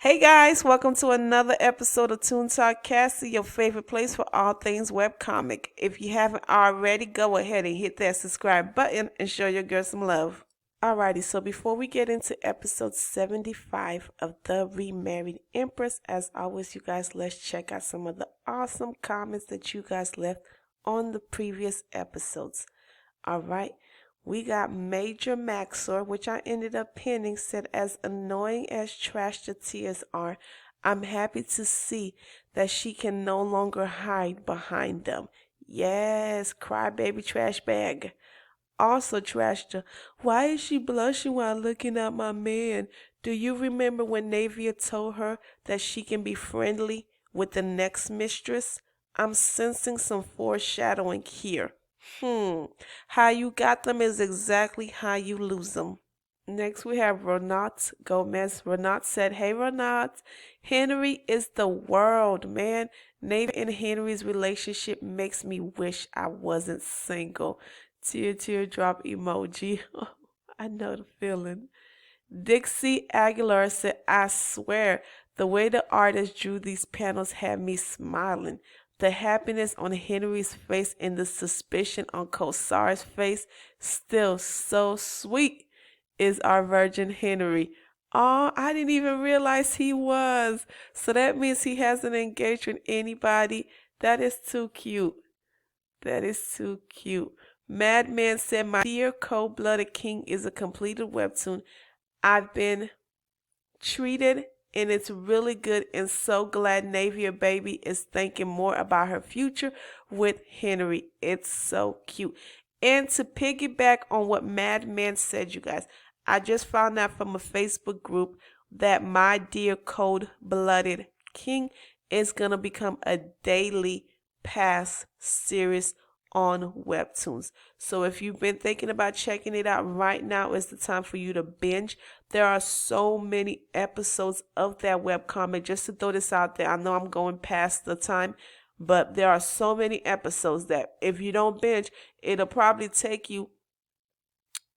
Hey guys, welcome to another episode of Toon Talk Cassie, your favorite place for all things webcomic. If you haven't already, go ahead and hit that subscribe button and show your girl some love. Alrighty, so before we get into episode 75 of the Remarried Empress, as always, you guys, let's check out some of the awesome comments that you guys left on the previous episodes. Alright, we got Major Maxor, which I ended up pinning, said, as annoying as Trash the Tears are, I'm happy to see that she can no longer hide behind them. Yes, crybaby trash bag. Also, Trashta, why is she blushing while looking at my man? Do you remember when Navier told her that she can be friendly with the next mistress? I'm sensing some foreshadowing here. How you got them is exactly how you lose them. Next we have Renat Gomez. Renat said, hey Renat, Henry is the world, man. Navier and Henry's relationship makes me wish I wasn't single. Teardrop emoji. I know the feeling. Dixie Aguilar said, I swear, the way the artist drew these panels had me smiling. The happiness on Henry's face and the suspicion on Kosar's face, still so sweet, is our Virgin Henry. Oh, I didn't even realize he was. So that means he hasn't engaged with anybody. That is too cute. That is too cute. Madman said, my dear cold-blooded king is a completed webtoon. I've been treated and it's really good, and so glad Navier baby is thinking more about her future with Henry. It's so cute. And to piggyback on what Madman said, you guys, I just found out from a Facebook group that my dear cold-blooded king is going to become a daily pass series on Webtoons. So if you've been thinking about checking it out, right now is the time for you to binge. There are so many episodes of that webcomic. Just to throw this out there, I know I'm going past the time, but there are so many episodes that if you don't binge, it'll probably take you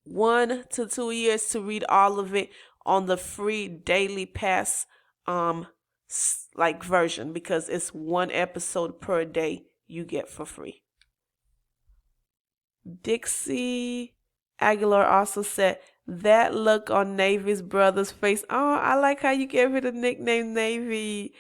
1 to 2 years to read all of it on the free daily pass version, because it's 1 episode per day you get for free. Dixie Aguilar also said, that look on Navy's brother's face. Oh, I like how you gave her the nickname Navy.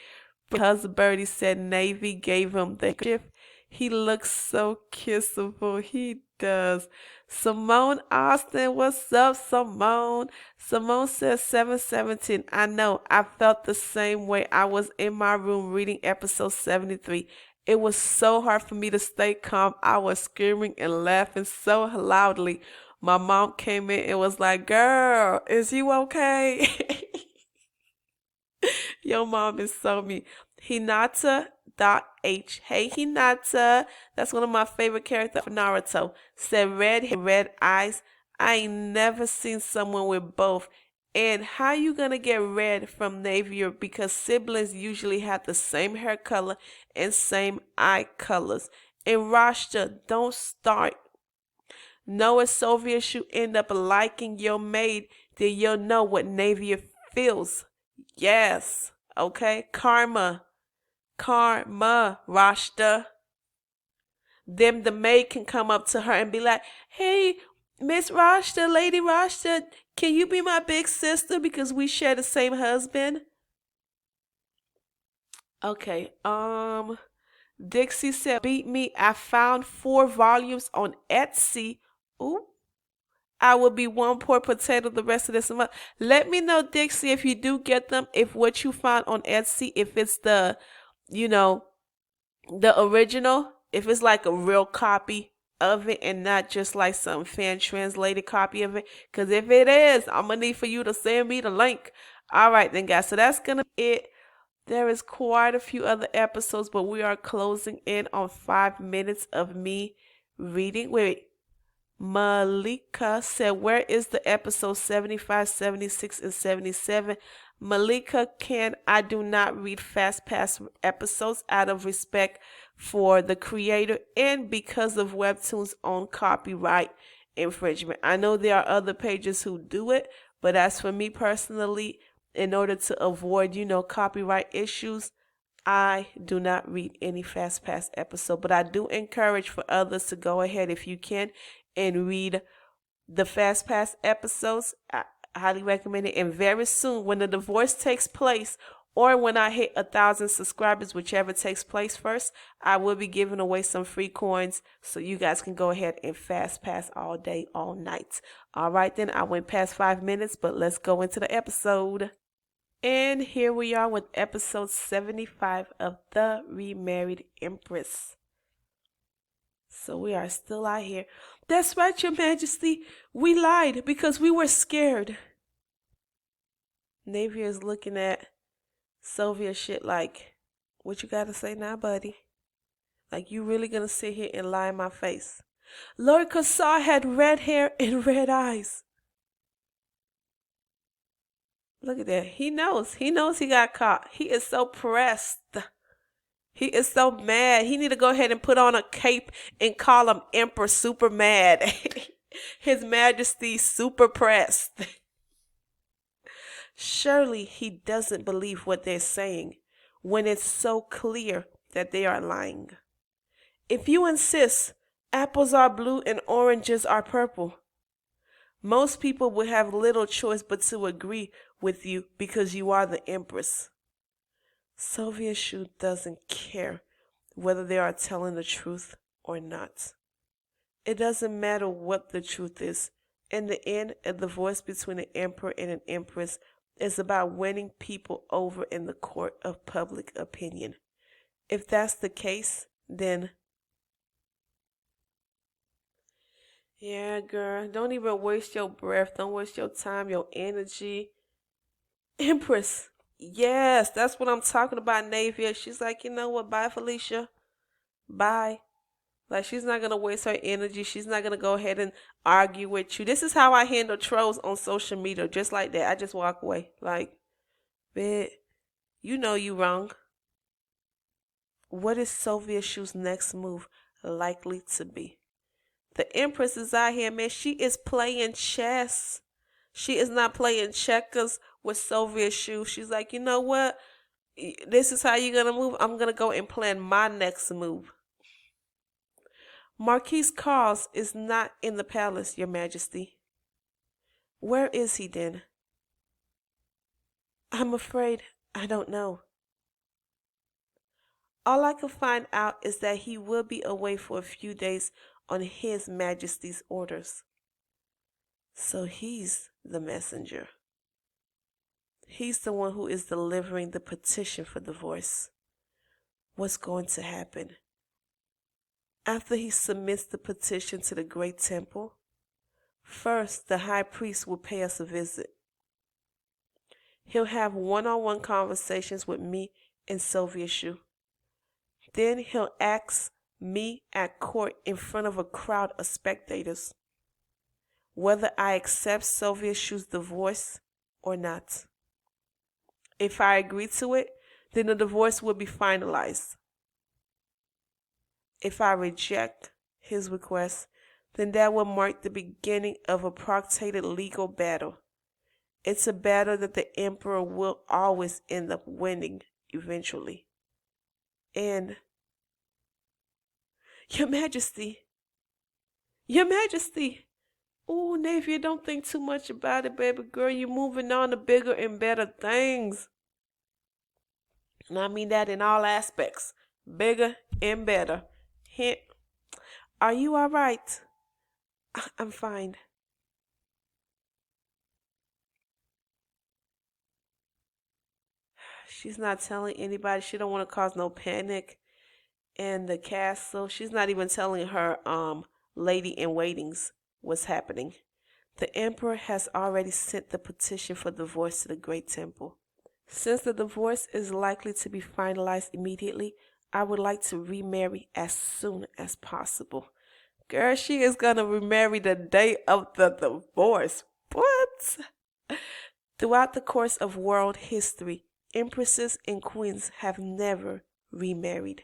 Because Birdie said Navy gave him the gift. He looks so kissable. He does. Simone Austin, what's up, Simone? Simone says 717. I know, I felt the same way. I was in my room reading episode 73. It was so hard for me to stay calm. I was screaming and laughing so loudly. My mom came in and was like, girl, is you okay? Your mom is so mean. Hinata.h. Hey, Hinata. That's one of my favorite characters for Naruto. Said red eyes. I ain't never seen someone with both. And how you gonna get red from Navier? Because siblings usually have the same hair color and same eye colors. And Rashta, don't start. Know Soviet should end up liking your maid, then you'll know what Navier feels. Yes. Okay? Karma, Rashta. Then the maid can come up to her and be like, hey, Miss Rashta, Lady Rashta, can you be my big sister because we share the same husband? Okay, Dixie said, beat me. I found 4 volumes on Etsy. Ooh. I will be one poor potato the rest of this month. Let me know, Dixie, if you do get them, if what you found on Etsy, if it's the, the original, if it's like a real copy of it and not just like some fan translated copy of it. Because if it is, I'm going to need for you to send me the link. All right, then, guys. So that's going to be it. There is quite a few other episodes, but we are closing in on 5 minutes of me reading. Wait. Malika said, where is the episode 75, 76, and 77? Malika, I do not read Fastpass episodes out of respect for the creator and because of Webtoon's own copyright infringement. I know there are other pages who do it, but as for me personally, in order to avoid, copyright issues, I do not read any Fastpass episode, but I do encourage for others to go ahead if you can and read the Fastpass episodes. I highly recommend it. And very soon, when the divorce takes place, or when I hit 1,000 subscribers, whichever takes place first, I will be giving away some free coins so you guys can go ahead and Fastpass all day, all night. All right, then I went past 5 minutes, but let's go into the episode. And here we are with episode 75 of the Remarried Empress. So we are still out here. That's right, Your Majesty. We lied because we were scared. Navier is looking at Sylvia shit like, what you gotta say now, buddy? Like, you really gonna sit here and lie in my face? Lord Kassar had red hair and red eyes. Look at that. He knows. He knows he got caught. He is so pressed. He is so mad. He need to go ahead and put on a cape and call him Emperor Super Mad. His Majesty Super Pressed. Surely he doesn't believe what they're saying when it's so clear that they are lying. If you insist apples are blue and oranges are purple, most people would have little choice but to agree with you because you are the Empress. Sylvia Shu doesn't care whether they are telling the truth or not. It doesn't matter what the truth is. In the end, a divorce between an emperor and an empress is about winning people over in the court of public opinion. If that's the case, then yeah, girl, don't even waste your breath. Don't waste your time, your energy. Empress. Yes, that's what I'm talking about, Navier. She's like, you know what? Bye, Felicia. Bye. Like, she's not going to waste her energy. She's not going to go ahead and argue with you. This is how I handle trolls on social media. Just like that. I just walk away. Like, bitch, you know you wrong. What is Sylvia Shu's next move likely to be? The Empress is out here, man. She is playing chess. She is not playing checkers with Sylvia Shu. She's like, you know what? This is how you're going to move. I'm going to go and plan my next move. Marquis Fallen is not in the palace, Your Majesty. Where is he then? I'm afraid I don't know. All I can find out is that he will be away for a few days on His Majesty's orders. So he's the messenger. He's the one who is delivering the petition for divorce. What's going to happen? After he submits the petition to the great temple, first the high priest will pay us a visit. He'll have one-on-one conversations with me and Sylvia Shu. Then he'll ask me at court in front of a crowd of spectators whether I accept Sylvia Shu's divorce or not. If I agree to it, then the divorce will be finalized. If I reject his request, then that will mark the beginning of a protracted legal battle. It's a battle that the emperor will always end up winning eventually. And, Your Majesty, Your Majesty, ooh, Navier, don't think too much about it, baby girl. You're moving on to bigger and better things. And I mean that in all aspects. Bigger and better. Hint. Are you all right? I'm fine. She's not telling anybody. She don't want to cause no panic in the castle. She's not even telling her lady in waitings what's happening. The emperor has already sent the petition for divorce to the great temple. Since the divorce is likely to be finalized immediately, I would like to remarry as soon as possible. Girl, she is going to remarry the day of the divorce. What? Throughout the course of world history, empresses and queens have never remarried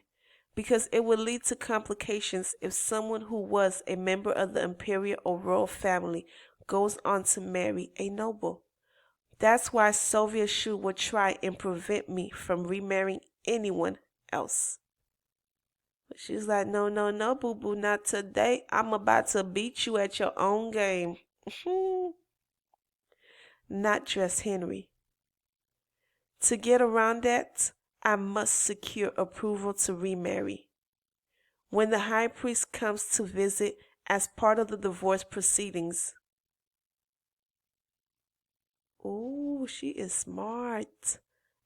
because it would lead to complications if someone who was a member of the imperial or royal family goes on to marry a noble. That's why Soviet Shu would try and prevent me from remarrying anyone else. But she's like, no, no, no, boo boo, not today. I'm about to beat you at your own game. Not just Henry. To get around that, I must secure approval to remarry. When the high priest comes to visit as part of the divorce proceedings. Ooh, she is smart.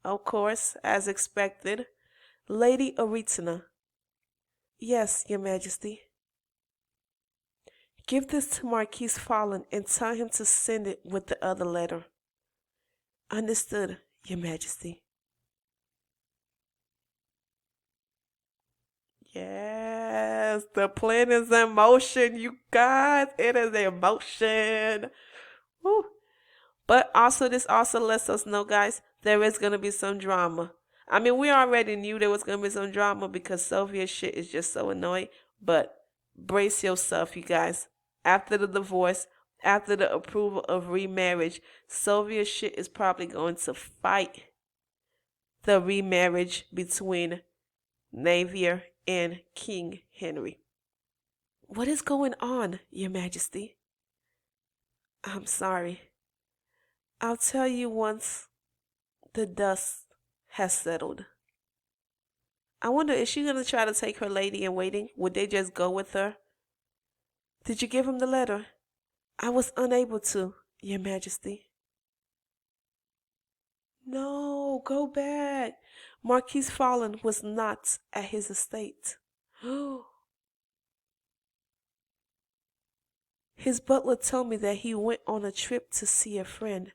Of course, as expected. Lady Aretina. Yes, Your Majesty. Give this to Marquis Fallen and tell him to send it with the other letter. Understood, Your Majesty. Yes, the plan is in motion, you guys. It is in motion. Woo. But also, this also lets us know, guys, there is going to be some drama. I mean, we already knew there was going to be some drama because Soviet shit is just so annoying. But brace yourself, you guys. After the divorce, after the approval of remarriage, Soviet shit is probably going to fight the remarriage between Navier and King Henry. What is going on, Your Majesty? I'm sorry. I'll tell you once the dust has settled. I wonder, is she going to try to take her lady in waiting? Would they just go with her? Did you give him the letter? I was unable to, Your Majesty. No, go back. Marquis Fallen was not at his estate. His butler told me that he went on a trip to see a friend,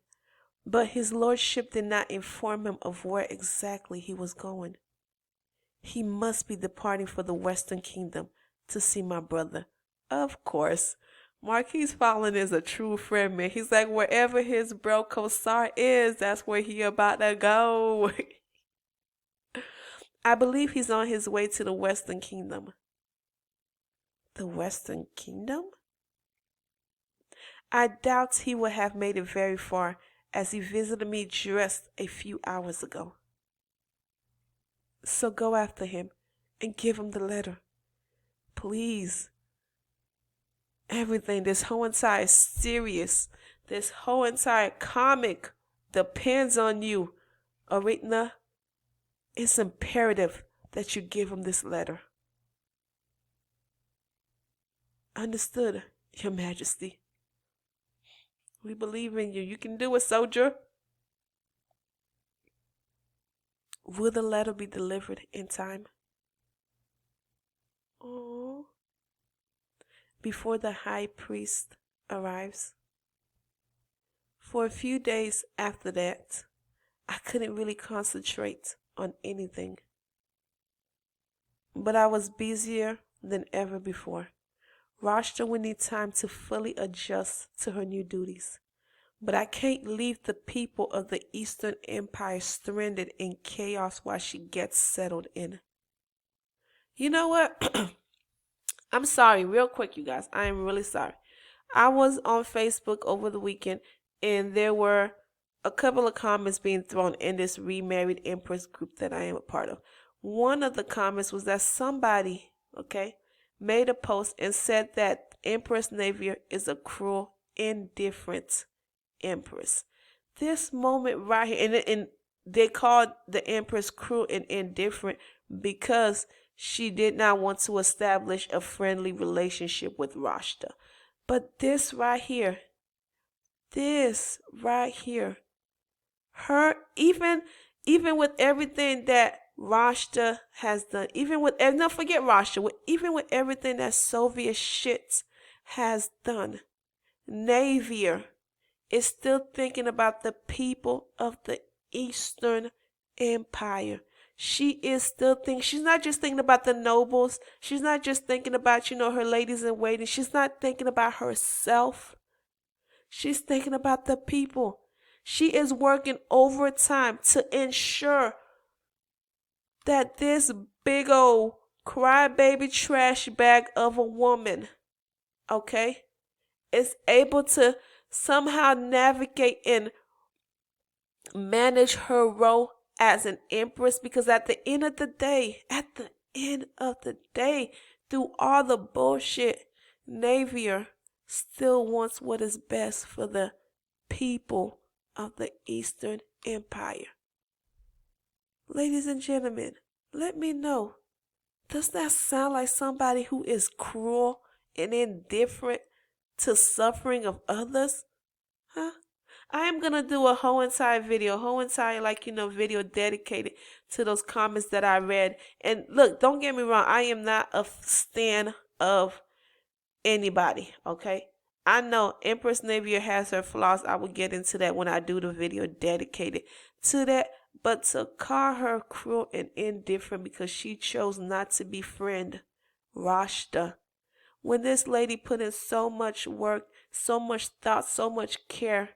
but his lordship did not inform him of where exactly he was going. He must be departing for the Western Kingdom to see my brother. Of course. Marquis Fallen is a true friend, man. He's like, wherever his bro Kosar is, that's where he about to go. I believe he's on his way to the Western Kingdom. The Western Kingdom? I doubt he would have made it very far, as he visited me just a few hours ago. So go after him and give him the letter. Please. Everything, this whole entire series, this whole entire comic depends on you, Aretna. It's imperative that you give him this letter. Understood, Your Majesty. We believe in you. You can do it, soldier. Will the letter be delivered in time? Oh. Before the high priest arrives. For a few days after that, I couldn't really concentrate on anything. But I was busier than ever before. Rashta will need time to fully adjust to her new duties. But I can't leave the people of the Eastern Empire stranded in chaos while she gets settled in. You know what? I'm sorry, real quick, you guys. I am really sorry. I was on Facebook over the weekend, and there were a couple of comments being thrown in this Remarried Empress group that I am a part of. One of the comments was that somebody, made a post and said that Empress Navier is a cruel, indifferent empress. This moment right here, and they called the empress cruel and indifferent because she did not want to establish a friendly relationship with Rashta. But this right here, her, even with everything that Rashta has done, forget Rashta, even with everything that Soviet shit has done, Navier is still thinking about the people of the Eastern Empire. She is still thinking, she's not just thinking about the nobles. She's not just thinking about, her ladies in waiting. She's not thinking about herself. She's thinking about the people. She is working overtime to ensure that this big old crybaby trash bag of a woman, is able to somehow navigate and manage her role as an empress, because at the end of the day, through all the bullshit, Navier still wants what is best for the people of the Eastern Empire. Ladies and gentlemen, let me know. Does that sound like somebody who is cruel and indifferent to suffering of others? Huh? I am gonna do a whole entire video, video dedicated to those comments that I read. And look, don't get me wrong, I am not a stan of anybody, okay? I know Empress Navier has her flaws. I will get into that when I do the video dedicated to that. But to call her cruel and indifferent because she chose not to befriend Rashta, when this lady put in so much work, so much thought, so much care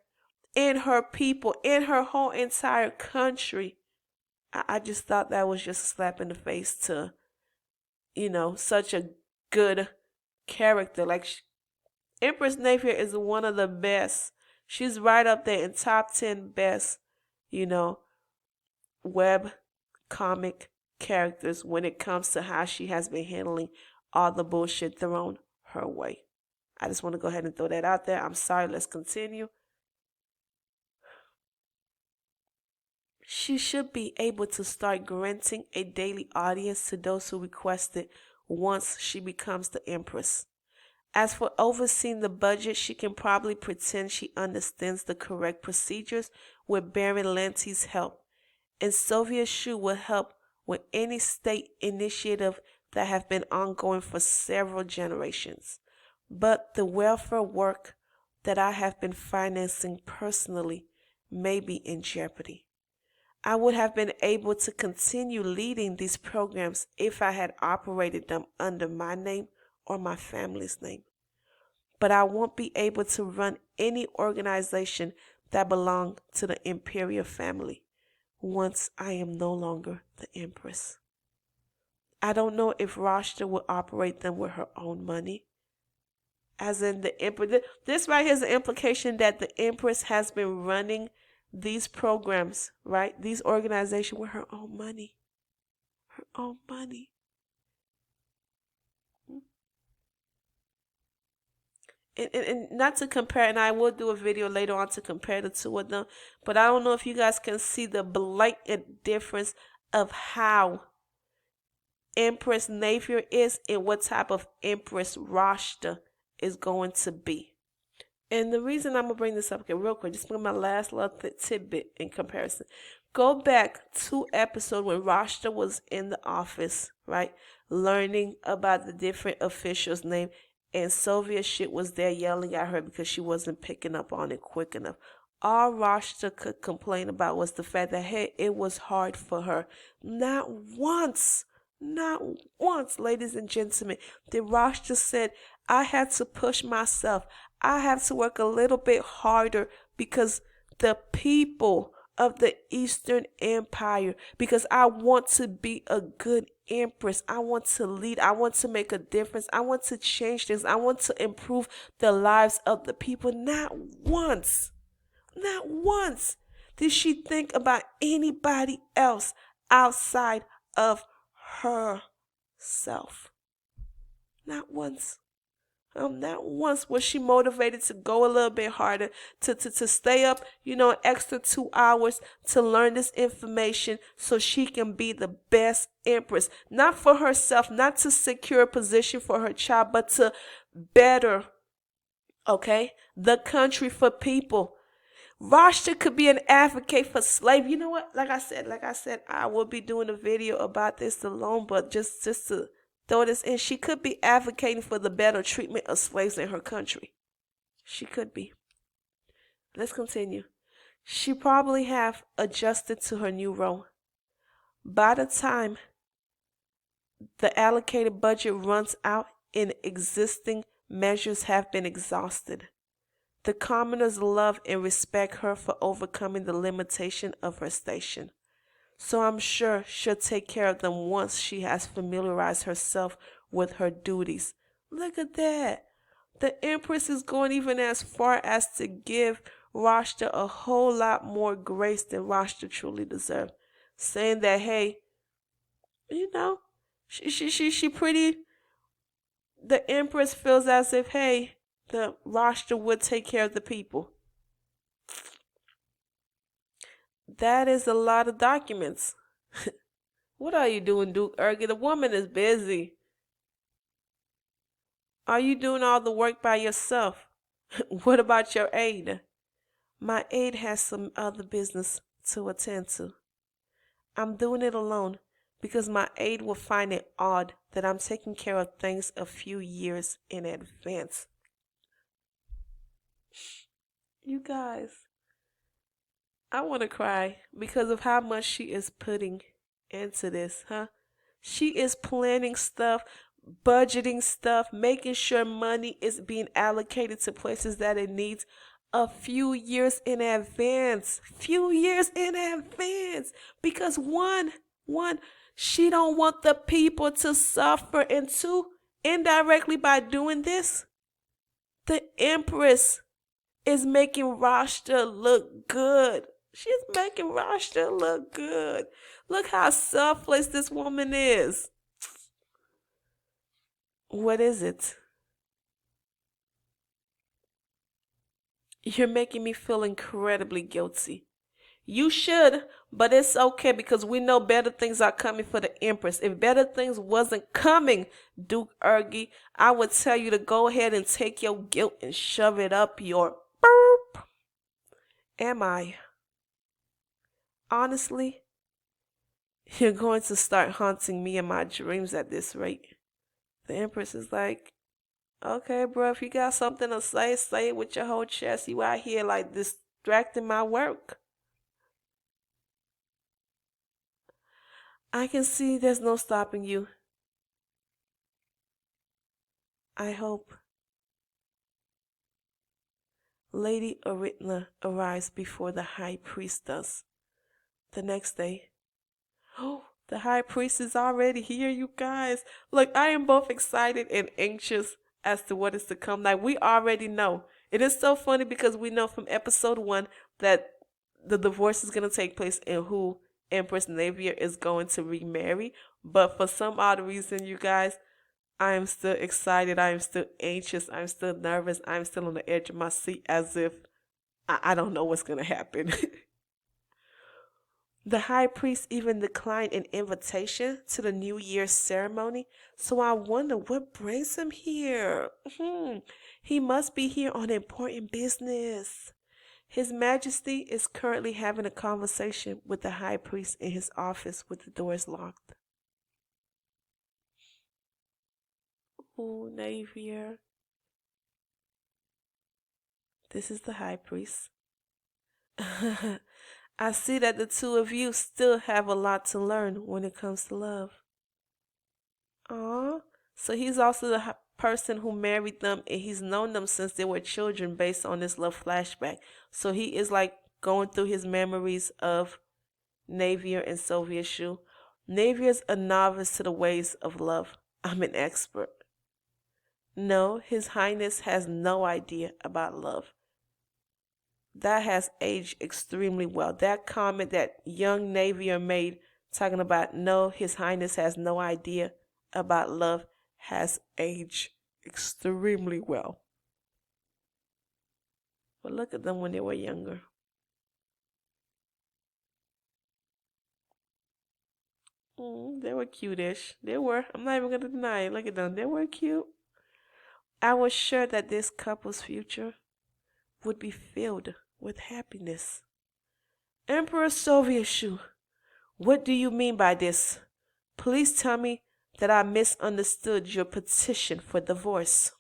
in her people, in her whole entire country, I just thought that was just a slap in the face to, such a good character. Like, Empress Navier is one of the best. She's right up there in top 10 best, web comic characters when it comes to how she has been handling all the bullshit thrown her way. I just want to go ahead and throw that out there. I'm sorry, let's continue. She should be able to start granting a daily audience to those who request it once she becomes the Empress. As for overseeing the budget, she can probably pretend she understands the correct procedures with Baron Lanty's help. And Soviet Shu will help with any state initiative that have been ongoing for several generations. But the welfare work that I have been financing personally may be in jeopardy. I would have been able to continue leading these programs if I had operated them under my name or my family's name. But I won't be able to run any organization that belongs to the imperial family once I am no longer the Empress. I don't know if Rashta will operate them with her own money. As in the Empress. This right here is the implication that the Empress has been running these programs, right? These organizations with her own money. Her own money. And not to compare, and I will do a video later on to compare the two of them, but I don't know if you guys can see the blatant difference of how Empress Navier is and what type of Empress Rashta is going to be. And the reason I'm going to bring this up, okay, real quick, just bring my last little tidbit in comparison. Go back 2 episodes when Rashta was in the office, right, learning about the different officials' name. And Soviet shit was there yelling at her because she wasn't picking up on it quick enough. All Rashta could complain about was the fact that, hey, it was hard for her. Not once, ladies and gentlemen, did Rashta said, I had to push myself. I have to work a little bit harder because the people of the Eastern Empire, because I want to be a good Empress. I want to lead. I want to make a difference. I want to change things. I want to improve the lives of the people. Not once did she think about anybody else outside of herself. Not once. Not once was she motivated to go a little bit harder, to stay up, an extra 2 hours to learn this information so she can be the best Empress. Not for herself, not to secure a position for her child, but to better, the country for people. Rashta could be an advocate for slavery. You know what? Like I said, I will be doing a video about this alone, but just to throw this in, she could be advocating for the better treatment of slaves in her country. She could be. Let's continue. She probably have adjusted to her new role. By the time the allocated budget runs out and existing measures have been exhausted, the commoners love and respect her for overcoming the limitation of her station. So I'm sure she'll take care of them once she has familiarized herself with her duties. Look at that. The Empress is going even as far as to give Rashta a whole lot more grace than Rashta truly deserved, saying that, hey, you know, she pretty. The Empress feels as if, hey, the Rashta would take care of the people. That is a lot of documents. What are you doing, Duke Ergie? The woman is busy. Are you doing all the work by yourself? What about your aide? My aide has some other business to attend to. I'm doing it alone because my aide will find it odd that I'm taking care of things a few years in advance. You guys, I want to cry because of how much she is putting into this, huh? She is planning stuff, budgeting stuff, making sure money is being allocated to places that it needs a few years in advance. Few years in advance. Because one, she don't want the people to suffer, and two, indirectly by doing this, the Empress is making Rashta look good. She's making Rashta look good. Look how selfless this woman is. What is it? You're making me feel incredibly guilty. You should, but it's okay because we know better things are coming for the Empress. If better things wasn't coming, Duke Ergie, I would tell you to go ahead and take your guilt and shove it up your burp. Am I? Honestly, you're going to start haunting me in my dreams at this rate. The Empress is like, okay, bro, if you got something to say it with your whole chest. You out here like distracting my work. I can see there's no stopping you. I hope. Lady Aritna arrives before the high priest does. The next day. Oh, the high priest is already here, you guys. Look, I am both excited and anxious as to what is to come. Like, we already know. It is so funny because we know from episode 1 that the divorce is going to take place and who Empress Navier is going to remarry. But for some odd reason, you guys, I am still excited. I am still anxious. I'm still nervous. I'm still on the edge of my seat as if I don't know what's going to happen. The high priest even declined an invitation to the New Year's ceremony, so I wonder what brings him here. He must be here on important business. His Majesty is currently having a conversation with the high priest in his office with the doors locked. Ooh, Navier. This is the high priest. I see that the two of you still have a lot to learn when it comes to love. Aw, so he's also the person who married them and he's known them since they were children based on this love flashback. So he is like going through his memories of Navier and Sylvia Shu. Navier's a novice to the ways of love. I'm an expert. No, His Highness has no idea about love. That has aged extremely well. That comment that young Navier made talking about no, His Highness has no idea about love has aged extremely well. But look at them when they were younger. They were cute-ish. They were. I'm not even going to deny it. Look at them. They were cute. I was sure that this couple's future would be filled with happiness. Emperor Sylvia Shu, what do you mean by this? Please tell me that I misunderstood your petition for divorce.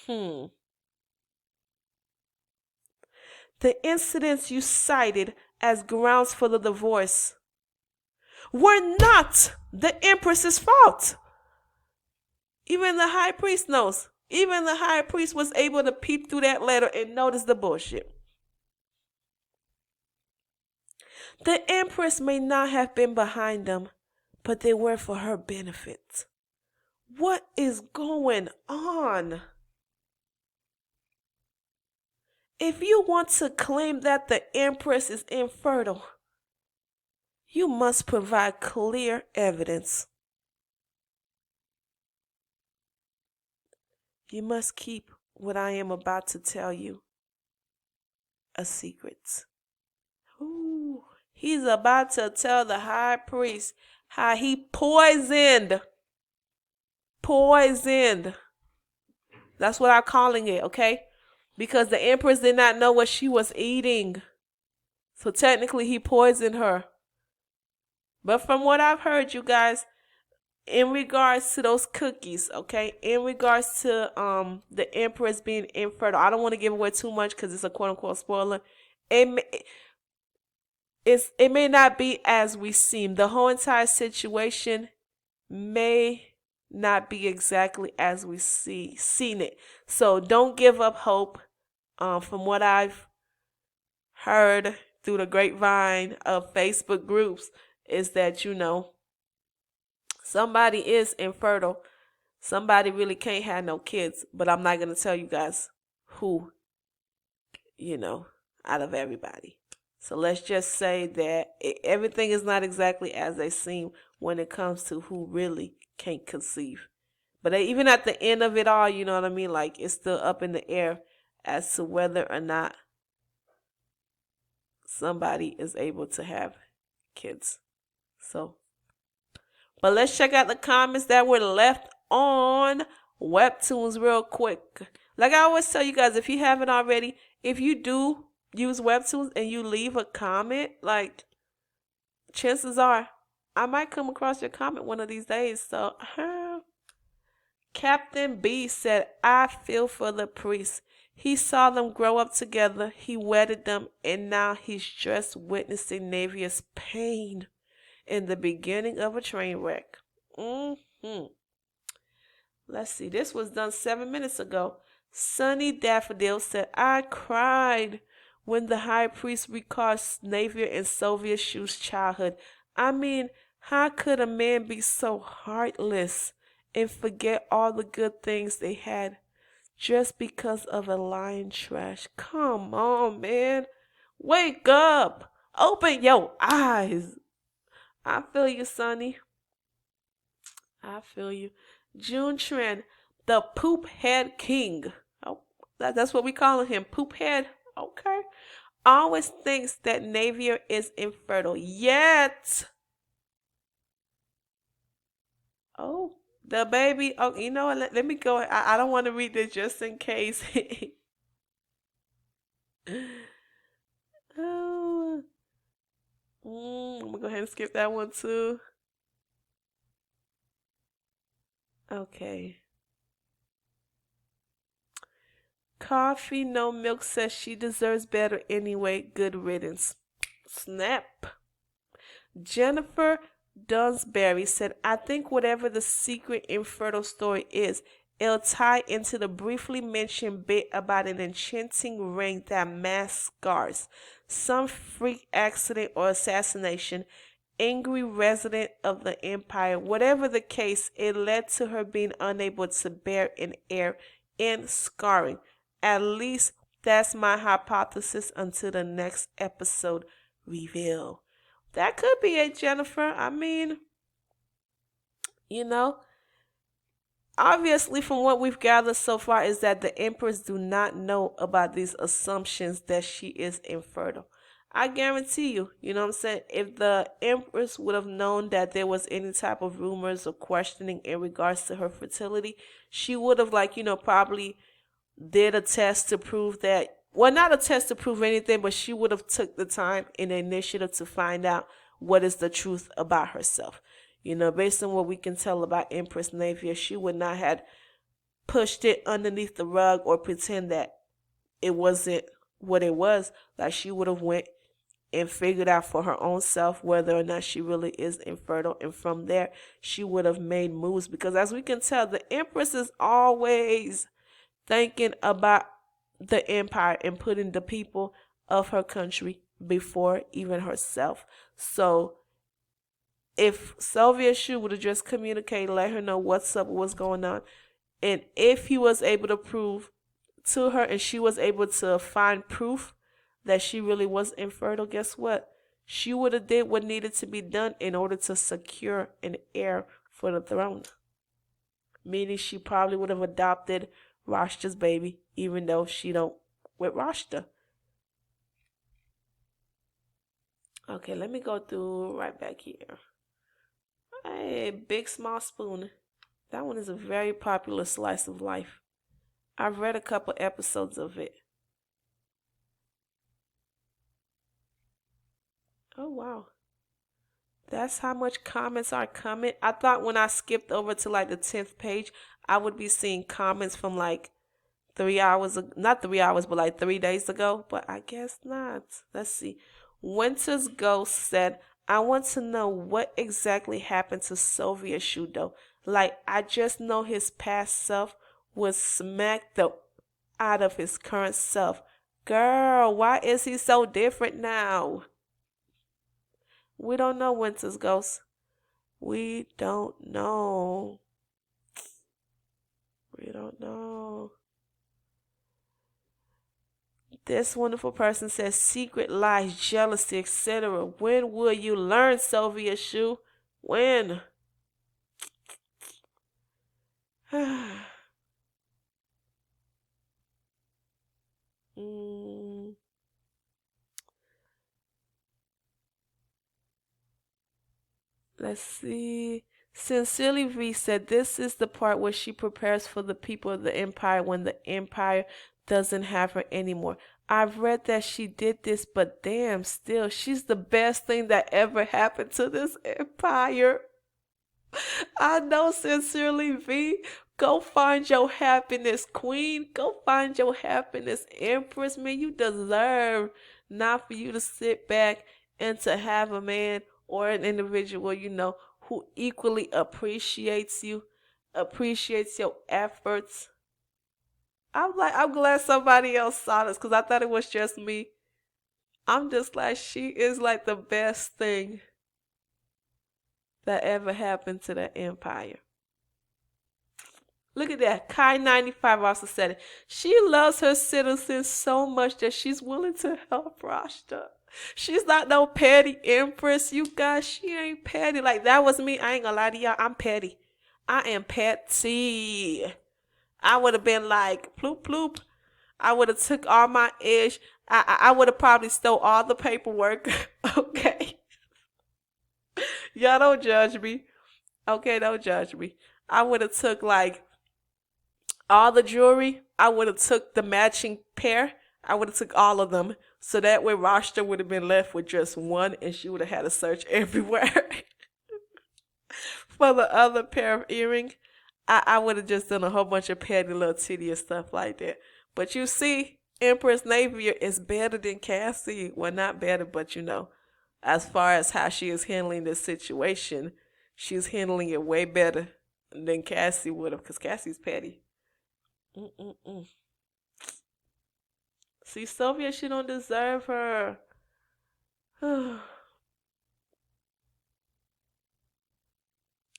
The incidents you cited as grounds for the divorce were not the Empress's fault. Even the high priest knows. Even the high priest was able to peep through that letter and notice the bullshit. The Empress may not have been behind them, but they were for her benefit. What is going on? If you want to claim that the Empress is infertile, you must provide clear evidence. You must keep what I am about to tell you a secret. Ooh, he's about to tell the high priest how he poisoned. That's what I'm calling it, okay? Because the Empress did not know what she was eating. So technically he poisoned her. But from what I've heard, you guys, in regards to those cookies, okay, in regards to the Empress being infertile, I don't want to give away too much because it's a quote unquote spoiler. It may not be as we seem. The whole entire situation may not be exactly as we seen it. So don't give up hope. From what I've heard through the grapevine of Facebook groups, is that somebody is infertile. Somebody really can't have no kids, but I'm not gonna tell you guys who. Out of everybody. So let's just say that everything is not exactly as they seem when it comes to who really can't conceive. But even at the end of it all, you know what I mean? Like, it's still up in the air as to whether or not somebody is able to have kids. But let's check out the comments that were left on Webtoons real quick. Like I always tell you guys, if you haven't already, if you do use Webtoons and you leave a comment, like, chances are I might come across your comment one of these days. So Captain B said, I feel for the priest. He saw them grow up together, he wedded them, and now he's just witnessing Navier's pain in the beginning of a train wreck. Let's see, this was done 7 minutes ago. Sunny Daffodil said, I cried when the high priest recalled Navier and Sylvia Shu's childhood. I mean, how could a man be so heartless and forget all the good things they had just because of a lying trash? Come on, man. Wake up. Open your eyes. I feel you, Sonny. I feel you. June Trend, the poop head king. Oh, that's what we call him, poop head. Okay. Always thinks that Navier is infertile. Yet. Oh, the baby. Oh, you know what? Let me go. I don't want to read this just in case. Oh. I'm going to go ahead and skip that one too. Okay. Coffee No Milk says she deserves better anyway. Good riddance. Snap. Jennifer Dunsbury said, I think whatever the secret infertile story is, it'll tie into the briefly mentioned bit about an enchanting ring that masks scars, some freak accident or assassination, angry resident of the empire. Whatever the case, it led to her being unable to bear an heir and scarring. At least that's my hypothesis until the next episode reveal. That could be it, Jennifer. I mean, obviously from what we've gathered so far is that the Empress do not know about these assumptions that she is infertile. I guarantee you, you know what I'm saying, if the Empress would have known that there was any type of rumors or questioning in regards to her fertility, she would have, probably did a test to prove that, well, not a test to prove anything, but she would have took the time and the initiative to find out what is the truth about herself. Based on what we can tell about Empress Navier, she would not have pushed it underneath the rug or pretend that it wasn't what it was. Like, she would have went and figured out for her own self whether or not she really is infertile, and from there she would have made moves, because as we can tell, the Empress is always thinking about the empire and putting the people of her country before even herself. So if Sylvia Shu would have just communicated, let her know what's up, what's going on, and if he was able to prove to her and she was able to find proof that she really was infertile, guess what? She would have did what needed to be done in order to secure an heir for the throne. Meaning she probably would have adopted Rashta's baby, even though she don't with Rashta. Okay, let me go through right back here. Hey, Big Small Spoon. That one is a very popular slice of life. I've read a couple episodes of it. Oh, wow. That's how much comments are coming. I thought when I skipped over to like the 10th page, I would be seeing comments from like 3 hours, not 3 hours, but like 3 days ago. But I guess not. Let's see. Winter's Ghost said, I want to know what exactly happened to Sylvia Shudo. Like, I just know his past self was smacked out of his current self. Girl, why is he so different now? We don't know, Winter's Ghost. We don't know. We don't know. This wonderful person says secret lies, jealousy, etc. When will you learn, Sylvia Shu? When? mm. Let's see. Sincerely V said this is the part where she prepares for the people of the Empire when the Empire doesn't have her anymore. I've read that she did this, but damn, still, she's the best thing that ever happened to this Empire. I know, Sincerely V. Go find your happiness, Queen. Go find your happiness, Empress. Man, you deserve not for you to sit back and to have a man or an individual, who equally appreciates you, appreciates your efforts. I'm glad somebody else saw this because I thought it was just me. I'm just like, she is like the best thing that ever happened to the Empire. Look at that. Kai95 also said it. She loves her citizens so much that she's willing to help Rashta. She's not no petty empress, you guys. She ain't petty. Like, that was me. I ain't gonna lie to y'all. I'm petty. I am petty. I would have been like, ploop, ploop. I would have took all my ish. I would have probably stole all the paperwork. Okay. Y'all don't judge me. Okay, don't judge me. I would have took like all the jewelry. I would have took the matching pair. I would have took all of them. So that way Rashta would have been left with just one and she would have had to search everywhere for the other pair of earrings. I would have just done a whole bunch of petty little tedious stuff like that. But you see, Empress Navier is better than Cassie. Well, not better, but as far as how she is handling this situation, she's handling it way better than Cassie would have, because Cassie's petty. Mm-mm-mm. See, Sylvia, she don't deserve her.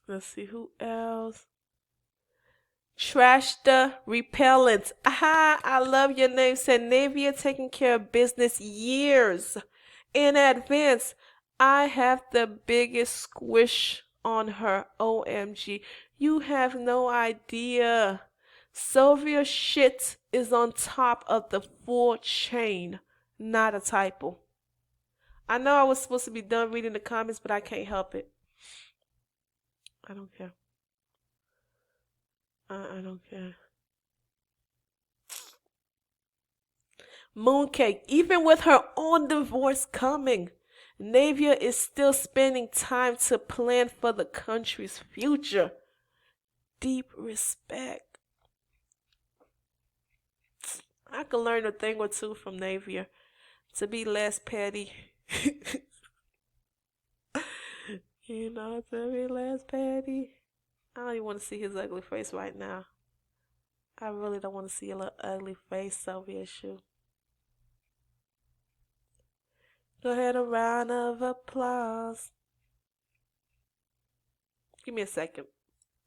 Let's see who else. Trash the repellent. Aha, I love your name. Said Navia taking care of business years in advance. I have the biggest squish on her. OMG. You have no idea. Sylvia shit is on top of the full chain. Not a typo. I know I was supposed to be done reading the comments, but I can't help it. I don't care. I don't care. Mooncake, even with her own divorce coming, Navia is still spending time to plan for the country's future. Deep respect. I could learn a thing or two from Navia to be less petty. To be less petty. I don't even want to see his ugly face right now. I really don't want to see a little ugly face, Sylvia Shu. Go ahead, a round of applause. Give me a second.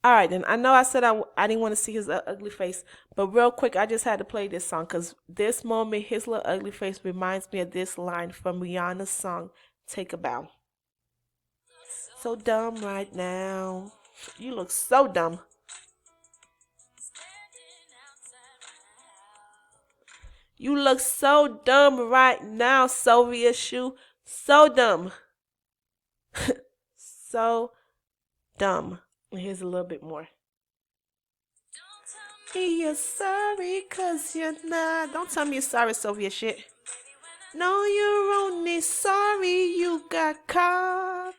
All right, then. I know I said I didn't want to see his ugly face, but real quick, I just had to play this song because this moment, his little ugly face reminds me of this line from Rihanna's song, Take a Bow. So dumb right now. You look so dumb. You look so dumb right now, Soviet shoe. So dumb. So dumb. And here's a little bit more. You're sorry cause you're not. Don't tell me you're sorry, Soviet shit. No, you're only sorry you got caught.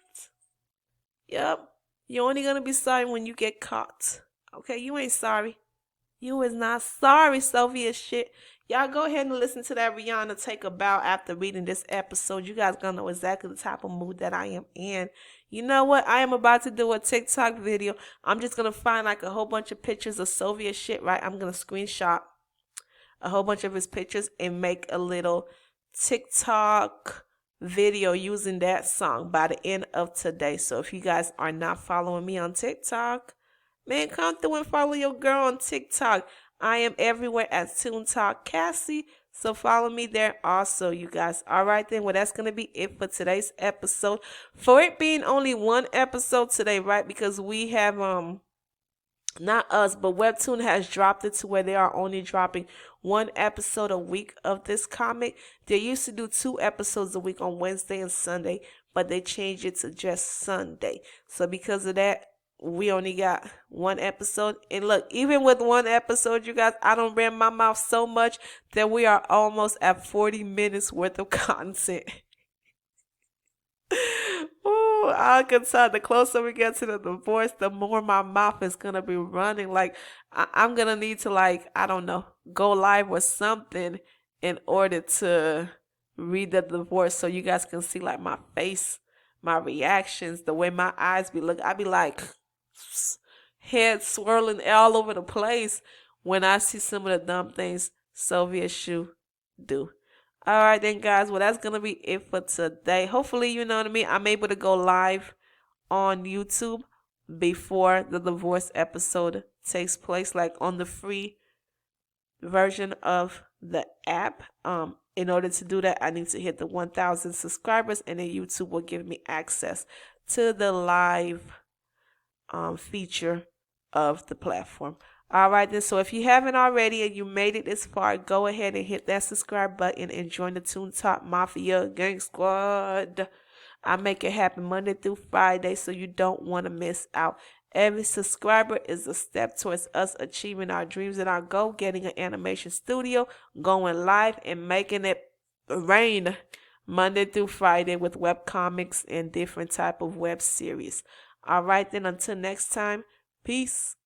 Yep. You're only gonna be sorry when you get caught. Okay, you ain't sorry. You is not sorry, Soviet shit. Y'all go ahead and listen to that Rihanna Take a Bow after reading this episode. You guys gonna know exactly the type of mood that I am in. You know what? I am about to do a TikTok video. I'm just gonna find like a whole bunch of pictures of Soviet shit, right? I'm gonna screenshot a whole bunch of his pictures and make a little TikTok video using that song by the end of today. So if you guys are not following me on TikTok, man, come through and follow your girl on TikTok. I am everywhere at Toon Talk Cassie. So follow me there also, you guys. All right, then. Well, that's going to be it for today's episode. For it being only one episode today, right? Because we have, not us, but Webtoon has dropped it to where they are only dropping one episode a week of this comic. They used to do 2 episodes a week on Wednesday and Sunday, but they changed it to just Sunday. So because of that, we only got one episode. And look, even with one episode, you guys, I don't ran my mouth so much that we are almost at 40 minutes worth of content. Ooh, I can tell the closer we get to the divorce, the more my mouth is going to be running. Like, I'm going to need to, like, I don't know, go live with something in order to read the divorce so you guys can see, like, my face, my reactions, the way my eyes be looking. I be like, head swirling all over the place when I see some of the dumb things Soviet shoe do. All right, then, guys. Well, that's going to be it for today. Hopefully, you know what I mean, I'm able to go live on YouTube before the divorce episode takes place, like on the free version of the app. In order to do that, I need to hit the 1,000 subscribers, and then YouTube will give me access to the live feature of the platform. All right, then. So if you haven't already and you made it this far, go ahead and hit that subscribe button and join the Toon Top Mafia Gang Squad. I make it happen Monday through Friday, so you don't want to miss out. Every subscriber is a step towards us achieving our dreams and our goal, getting an animation studio, going live, and making it rain Monday through Friday with web comics and different type of web series. All right, then. Until next time, peace.